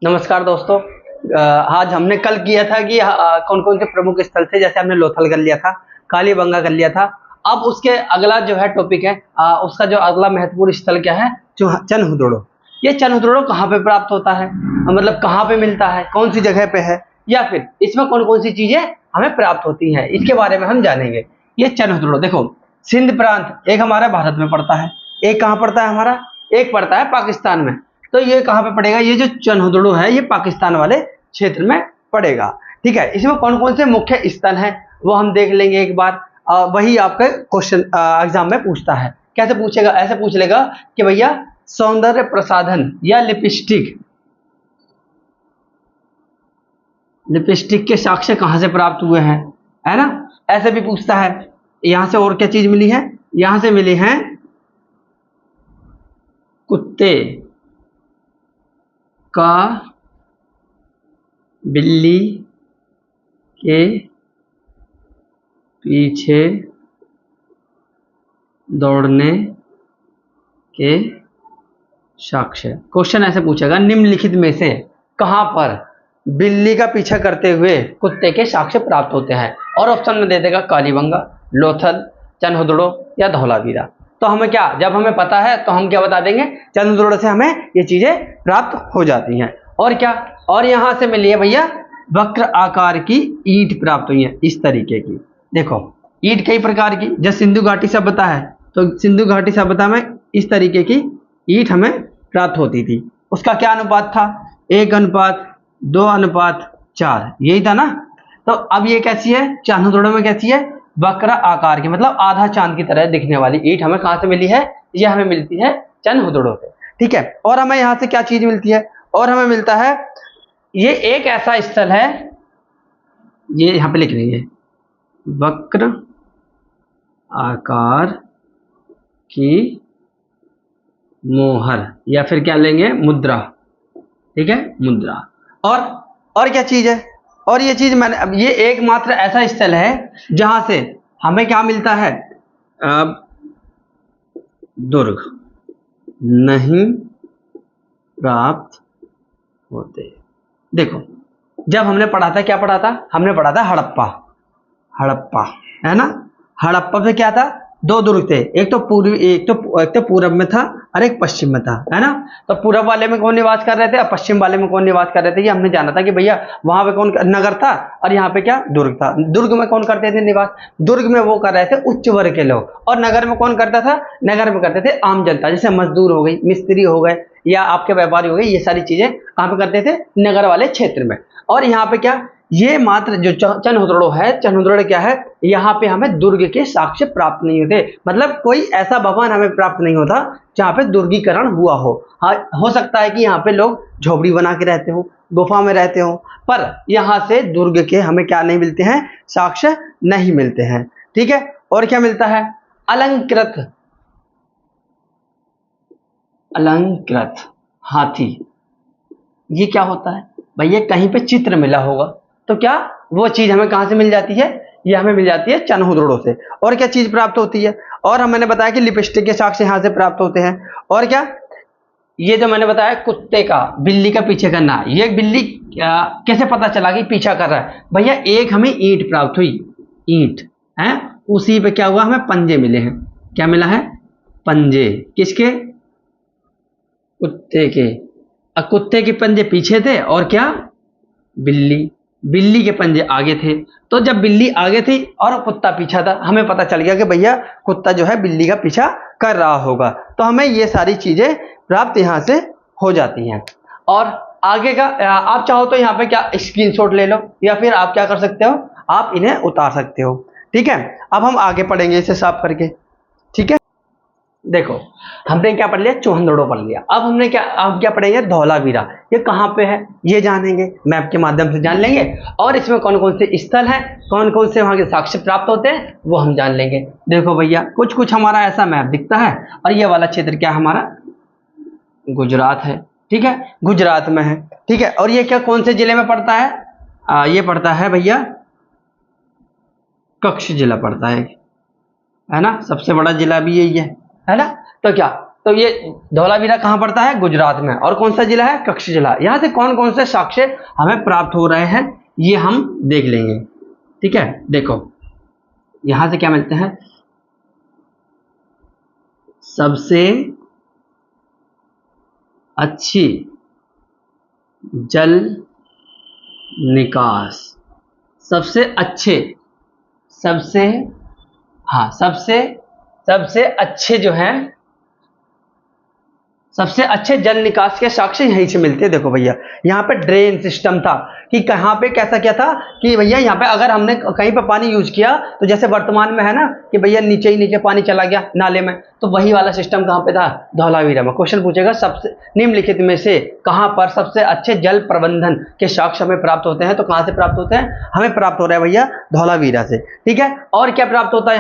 नमस्कार दोस्तों। आज हमने कल किया था कि कौन कौन से प्रमुख स्थल थे। जैसे हमने लोथल कर लिया था, कालीबंगा कर लिया था। अब उसके अगला जो है टॉपिक है, उसका जो अगला महत्वपूर्ण स्थल क्या है, जो चनहुदड़ो। ये चनहुदड़ो कहाँ पे प्राप्त होता है, मतलब कहाँ पे मिलता है, कौन सी जगह पे है, या फिर इसमें कौन कौन सी चीजें हमें प्राप्त होती हैं, इसके बारे में हम जानेंगे। ये चनहुदड़ो देखो, सिंध प्रांत एक हमारा भारत में पड़ता है, एक कहाँ पड़ता है हमारा, एक पड़ता है पाकिस्तान में। तो ये कहाँ पे पड़ेगा, ये जो चनहुदड़ो है ये पाकिस्तान वाले क्षेत्र में पड़ेगा। ठीक है, इसमें कौन कौन से मुख्य स्थल हैं वो हम देख लेंगे एक बार। वही आपका क्वेश्चन एग्जाम में पूछता है। कैसे पूछेगा, ऐसे पूछ लेगा कि भैया सौंदर्य प्रसाधन या लिपस्टिक, लिपस्टिक के साक्ष्य कहाँ से प्राप्त हुए हैं, है ना। ऐसे भी पूछता है। यहां से और क्या चीज मिली है, यहां से मिले हैं कुत्ते का बिल्ली के पीछे दौड़ने के साक्ष्य। क्वेश्चन ऐसे पूछेगा, निम्नलिखित में से कहां पर बिल्ली का पीछा करते हुए कुत्ते के साक्ष्य प्राप्त होते हैं। और ऑप्शन में दे देगा कालीबंगा, लोथल, चनहुदड़ो या धौलावीरा। तो हमें क्या, जब हमें पता है तो हम क्या बता देंगे, चनहुदड़ो से हमें ये चीजें प्राप्त हो जाती हैं। और क्या, और यहां से मिली है भैया वक्र आकार की ईंट प्राप्त हुई है, इस तरीके की। देखो ईंट कई प्रकार की, जब सिंधु घाटी सभ्यता है तो सिंधु घाटी सभ्यता में इस तरीके की ईंट हमें प्राप्त होती थी। उसका क्या अनुपात था, 1:2:4, यही था ना। तो अब ये कैसी है, चनहुदड़ो में कैसी है, वक्र आकार की, मतलब आधा चांद की तरह दिखने वाली ईंट हमें कहां से मिली है, ये हमें मिलती है चनहुदड़ो से। ठीक है, और हमें यहां से क्या चीज मिलती है, और हमें मिलता है, ये एक ऐसा स्थल है, ये यहां पे लिख रही है वक्र आकार की मोहर, या फिर क्या लेंगे, मुद्रा। ठीक है, मुद्रा। और क्या चीज है, और ये चीज मैंने, अब ये एकमात्र ऐसा स्थल है जहां से हमें क्या मिलता है, दुर्ग नहीं प्राप्त होते। देखो जब हमने पढ़ा था, क्या पढ़ा था, हमने पढ़ा था हड़प्पा, हड़प्पा है ना। हड़प्पा में क्या था, दो दुर्ग थे, एक तो पूर्वी, एक तो पूरब में था और एक पश्चिम में था, है ना। तो पूरब वाले में कौन निवास कर रहे थे और पश्चिम वाले में कौन निवास कर रहे थे, ये हमने जाना था कि भैया वहां पे कौन नगर था और यहाँ पे क्या दुर्ग था। दुर्ग में कौन करते थे निवास, दुर्ग में वो कर रहे थे उच्च वर्ग के लोग, और नगर में कौन करता था, नगर में करते थे आम जनता, जैसे मजदूर हो गई, मिस्त्री हो गए, या आपके व्यापारी हो गए। ये सारी चीजें कहाँ पे करते थे, नगर वाले क्षेत्र में। और यहाँ पे क्या, ये मात्र जो चनहुदड़ो है, चनहुदड़ो क्या है, यहाँ पे हमें दुर्ग के साक्ष्य प्राप्त नहीं होते, मतलब कोई ऐसा भवन हमें प्राप्त नहीं होता जहाँ पे दुर्गीकरण हुआ हो। हाँ, हो सकता है कि यहाँ पे लोग झोपड़ी बना के रहते हो, गुफा में रहते हो, पर यहाँ से दुर्ग के हमें क्या नहीं मिलते हैं, साक्ष्य नहीं मिलते हैं। ठीक है, और क्या मिलता है, अलंकृत, अलंकृत हाथी। ये क्या होता है भैया, कहीं पे चित्र मिला होगा तो क्या वो चीज हमें कहां से मिल जाती है, ये हमें मिल जाती है चनहुदड़ो से। और क्या चीज प्राप्त होती है, और मैंने बताया कि लिपस्टिक के साक्ष्य यहां से प्राप्त होते हैं। और क्या, ये जो मैंने बताया कुत्ते का बिल्ली का पीछे करना, ये बिल्ली कैसे पता चला कि पीछा कर रहा है भैया, एक हमें ईंट प्राप्त हुई, ईंट है, उसी पे क्या हुआ, हमें पंजे मिले हैं। क्या मिला है, पंजे, किसके, कुत्ते के। कुत्ते के पंजे पीछे थे, और क्या, बिल्ली, बिल्ली के पंजे आगे थे। तो जब बिल्ली आगे थी और कुत्ता पीछा था, हमें पता चल गया कि भैया कुत्ता जो है बिल्ली का पीछा कर रहा होगा। तो हमें ये सारी चीजें प्राप्त यहां से हो जाती हैं। और आगे का आप चाहो तो यहाँ पे क्या स्क्रीनशॉट ले लो, या फिर आप क्या कर सकते हो, आप इन्हें उतार सकते हो। ठीक है, अब हम आगे पढ़ेंगे इसे साफ करके। ठीक है, देखो हमने क्या पढ़ लिया, चनहुदड़ो पढ़ लिया। अब हमने क्या, अब क्या पढ़ेंगे, धौलावीरा। ये कहाँ पे है ये जानेंगे, मैप के माध्यम से जान लेंगे। और इसमें कौन कौन से स्थल हैं, कौन कौन से वहां के साक्ष्य प्राप्त होते हैं, वो हम जान लेंगे। देखो भैया कुछ कुछ हमारा ऐसा मैप दिखता है, और ये वाला क्षेत्र क्या हमारा, गुजरात है। ठीक है, गुजरात में है। ठीक है, और ये क्या कौन से जिले में पड़ता है, ये पड़ता है भैया कच्छ जिला पड़ता है ना, सबसे बड़ा जिला भी यही है ना। तो क्या, तो ये धौलावीरा कहाँ पड़ता है? गुजरात में। और कौन सा जिला है? कच्छ जिला। यहाँ से कौन कौन से साक्ष्य हमें प्राप्त हो रहे हैं ये हम देख लेंगे। ठीक है, देखो यहाँ से क्या मिलते हैं? सबसे अच्छी जल निकास, सबसे अच्छे, सबसे अच्छे जो हैं, सबसे अच्छे जल निकास के साक्ष्य यहीं से मिलते हैं। देखो भैया यहाँ पे ड्रेन सिस्टम था कि कहाँ पे कैसा क्या था कि भैया यहाँ पे अगर हमने कहीं पे पानी यूज किया तो जैसे वर्तमान में है ना कि भैया नीचे ही नीचे पानी चला गया नाले में, तो वही वाला सिस्टम कहाँ पे था? धौलावीरा में। क्वेश्चन पूछेगा सबसे निम्नलिखित में से कहाँ पर सबसे अच्छे जल प्रबंधन के साक्ष्य हमें प्राप्त होते हैं? तो कहाँ से प्राप्त होते हैं? हमें प्राप्त हो रहा है भैया धौलावीरा से। ठीक है, और क्या प्राप्त होता है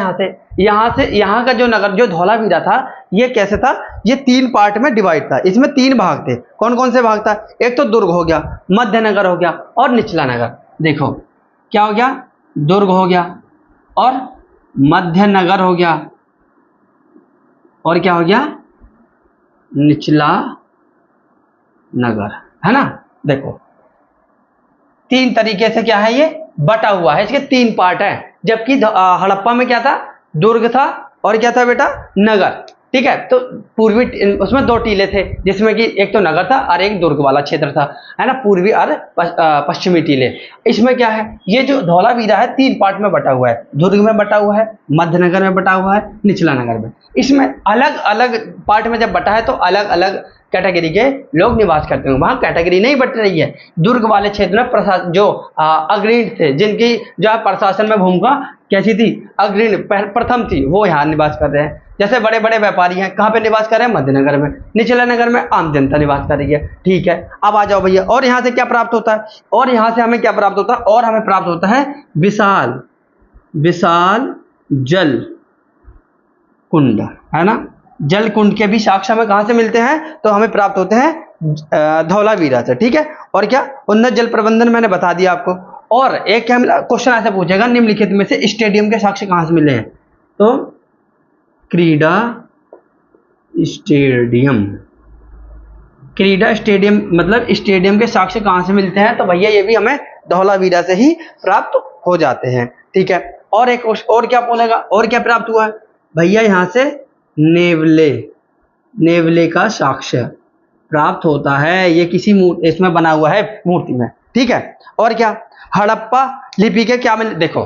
यहाँ से? यहाँ का जो नगर जो धौलावीरा था ये कैसे था? ये 3 पार्ट में डिवाइड था। इसमें 3 भाग थे। कौन कौन से भाग था? एक तो दुर्ग हो गया, मध्य नगर हो गया और निचला नगर। देखो क्या हो गया? दुर्ग हो गया और मध्य नगर हो गया और क्या हो गया? निचला नगर, है ना। देखो 3 तरीके से क्या है ये बटा हुआ है, इसके 3 पार्ट है। जबकि हड़प्पा में क्या था? दुर्ग था और क्या था बेटा? नगर। ठीक है, तो पूर्वी उसमें 2 टीले थे जिसमें कि एक तो नगर था और एक दुर्ग वाला क्षेत्र था, है ना, पूर्वी और पश्चिमी टीले। इसमें क्या है? ये जो धौलावीरा है 3 पार्ट में बटा हुआ है। दुर्ग में बटा हुआ है, मध्य नगर में बटा हुआ है, निचला नगर में। इसमें अलग अलग पार्ट में जब बटा है तो अलग अलग कैटेगरी के लोग निवास करते हैं। वहां कैटेगरी नहीं बट रही है। दुर्ग वाले क्षेत्र में जो अग्रणी थे, जिनकी जो प्रशासन में भूमिका कैसी थी? अग्रणी प्रथम थी, वो यहाँ निवास कर रहे हैं। जैसे बड़े बड़े व्यापारी हैं, कहाँ पे निवास कर रहे हैं? मध्य नगर में। निचला नगर में आम जनता निवास कर रही है। ठीक है, अब आ जाओ भैया, और यहाँ से क्या प्राप्त होता है? और यहाँ से हमें क्या प्राप्त होता है? और हमें प्राप्त होता है विशाल जल कुंड, है ना। जल कुंड के भी साक्ष्य हमें कहाँ से मिलते हैं? तो हमें प्राप्त होते हैं धौलावीरा से। ठीक है, और क्या? उन्नत जल प्रबंधन मैंने बता दिया आपको। और एक क्या मिला? क्वेश्चन ऐसे पूछेगा निम्नलिखित में से स्टेडियम के साक्ष्य कहाँ से मिले हैं? तो क्रीडा स्टेडियम मतलब स्टेडियम के साक्ष्य कहाँ से मिलते हैं? तो भैया ये भी हमें धौलावीरा से ही प्राप्त हो जाते हैं। ठीक है, और एक और क्या बोलेगा? और क्या प्राप्त हुआ है भैया? यहाँ से नेवले का साक्ष्य प्राप्त होता है। ये किसी इसमें बना हुआ है मूर्ति में। ठीक है, और क्या? हड़प्पा लिपि के क्या मिले? देखो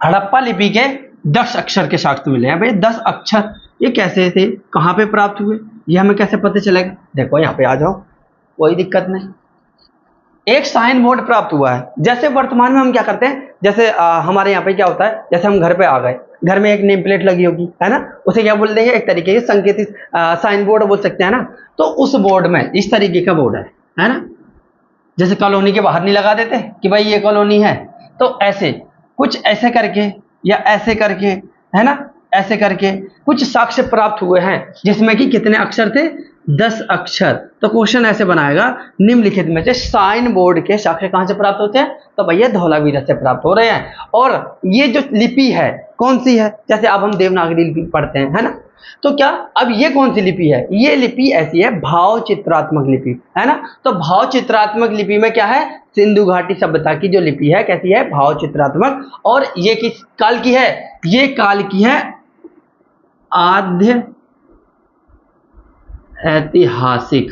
हड़प्पा लिपि के 10 अक्षर के साक्ष्य मिले हैं। भाई 10 अक्षर ये कैसे थे? कहाँ पे प्राप्त हुए? ये हमें कैसे पता चलेगा? देखो यहाँ पे आ जाओ, कोई दिक्कत नहीं। एक साइन बोर्ड प्राप्त हुआ है। जैसे वर्तमान में हम क्या करते हैं, जैसे हमारे यहाँ पे क्या होता है, जैसे हम घर पे आ गए, घर में एक नेम प्लेट लगी होगी, है ना, उसे क्या बोल देंगे? एक तरीके से संकेतित साइन बोर्ड बोल सकते हैं ना। तो उस बोर्ड में इस तरीके का बोर्ड है ना। जैसे कॉलोनी के बाहर नहीं लगा देते कि भाई ये कॉलोनी है, तो ऐसे कुछ ऐसे करके या ऐसे करके, है ना, ऐसे करके कुछ साक्ष्य प्राप्त हुए हैं जिसमें कि कितने अक्षर थे? 10 अक्षर। तो क्वेश्चन ऐसे बनाएगा, निम्नलिखित में से साइन बोर्ड के साक्ष्य कहां से प्राप्त होते हैं? तो भैया धौलावीरा से प्राप्त हो रहे हैं। और ये जो लिपि है कौन सी है? जैसे अब हम देवनागरी लिपि पढ़ते हैं, है ना, तो क्या अब ये कौन सी लिपि है? ये लिपि ऐसी है भाव चित्रात्मक लिपि, है ना। तो भाव चित्रात्मक लिपि में क्या है? सिंधु घाटी सभ्यता की जो लिपि है कैसी है? भाव चित्रात्मक। और ये किस काल की है? ये काल की है आद्य ऐतिहासिक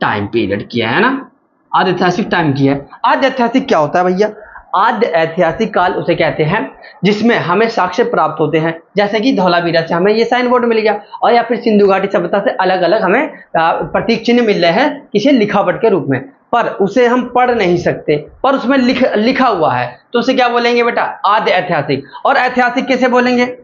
टाइम पीरियड किया है ना, आद्य ऐतिहासिक टाइम की है। आद्य ऐतिहासिक क्या होता है भैया? आद्य ऐतिहासिक काल उसे कहते हैं जिसमें हमें साक्ष्य प्राप्त होते हैं, जैसे कि धौलावीरा से हमें ये साइन बोर्ड मिल गया, और या फिर सिंधु घाटी सभ्यता से अलग अलग हमें प्रतीक चिन्ह मिल रहे हैं किसी लिखावट के रूप में, पर उसे हम पढ़ नहीं सकते, पर उसमें लिखा हुआ है, तो उसे क्या बोलेंगे बेटा? आद्य ऐतिहासिक। और ऐतिहासिक कैसे बोलेंगे?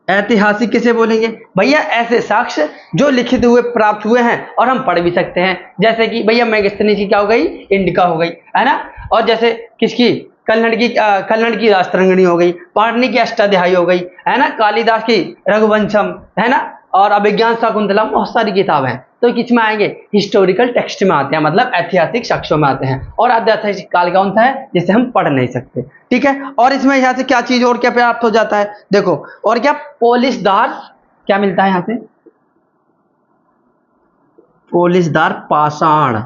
ऐतिहासिक किसे बोलेंगे भैया? ऐसे साक्ष्य जो लिखित हुए प्राप्त हुए हैं और हम पढ़ भी सकते हैं। जैसे कि भैया मेगस्थनी की क्या हो गई? इंडिका हो गई, है ना। और जैसे किसकी? कल्हड़ की राजतरंगिणी हो गई, पाणिनि की अष्टाध्यायी हो गई, है ना, कालिदास की रघुवंशम, है ना, और अभिज्ञान शाकुंतलम, बहुत सारी किताबें हैं। तो किस में आएंगे, हिस्टोरिकल टेक्स्ट में आते हैं, मतलब ऐतिहासिक साक्ष्यों में आते हैं। और ऐतिहासिक काल कौन सा है, जिसे हम पढ़ नहीं सकते, ठीक है। और इसमें यहाँ से क्या चीज और क्या प्राप्त हो जाता है, देखो और क्या, पोलिशदार क्या मिलता है यहाँ से, पोलिशदार पाषाण,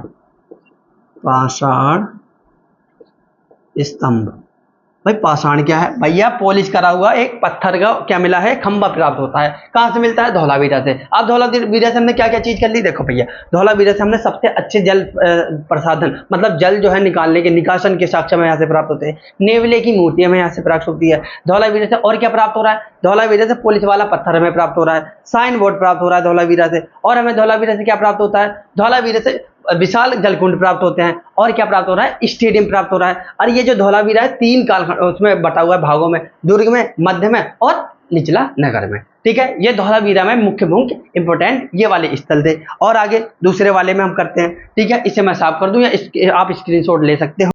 पाषाण स्तंभ। भाई पाषाण क्या है भैया, पॉलिश करा हुआ एक पत्थर का क्या मिला है, खंभा प्राप्त होता है। कहां से मिलता है, धौलावीरा से। अब धौलावीरा से हमने क्या क्या चीज कर ली, देखो भैया धौलावीरा से हमने सबसे अच्छे जल प्रसाधन, मतलब जल जो है निकालने के, निकासन के साक्ष्य में यहाँ से प्राप्त होते हैं। नेवले की मूर्ति हमें यहाँ से प्राप्त होती है धौलावीरा से। और क्या प्राप्त हो रहा है, धौलावीरा से पॉलिश वाला पत्थर हमें प्राप्त हो रहा है, साइन बोर्ड प्राप्त हो रहा है धौलावीरा से। और हमें धौलावीरा से क्या प्राप्त होता है, धौलावीरा से विशाल जलकुंड प्राप्त होते हैं। और क्या प्राप्त हो रहा है, स्टेडियम प्राप्त हो रहा है। और ये जो धौलावीरा है 3 कालखंड उसमें बटा हुआ है भागों में, दुर्ग में, मध्य में और निचला नगर में, ठीक है। ये धौलावीरा में मुख्य इंपोर्टेंट ये वाले स्थल थे। और आगे दूसरे वाले में हम करते हैं, ठीक है। इसे मैं साफ कर दूं या आप स्क्रीनशॉट ले सकते हो।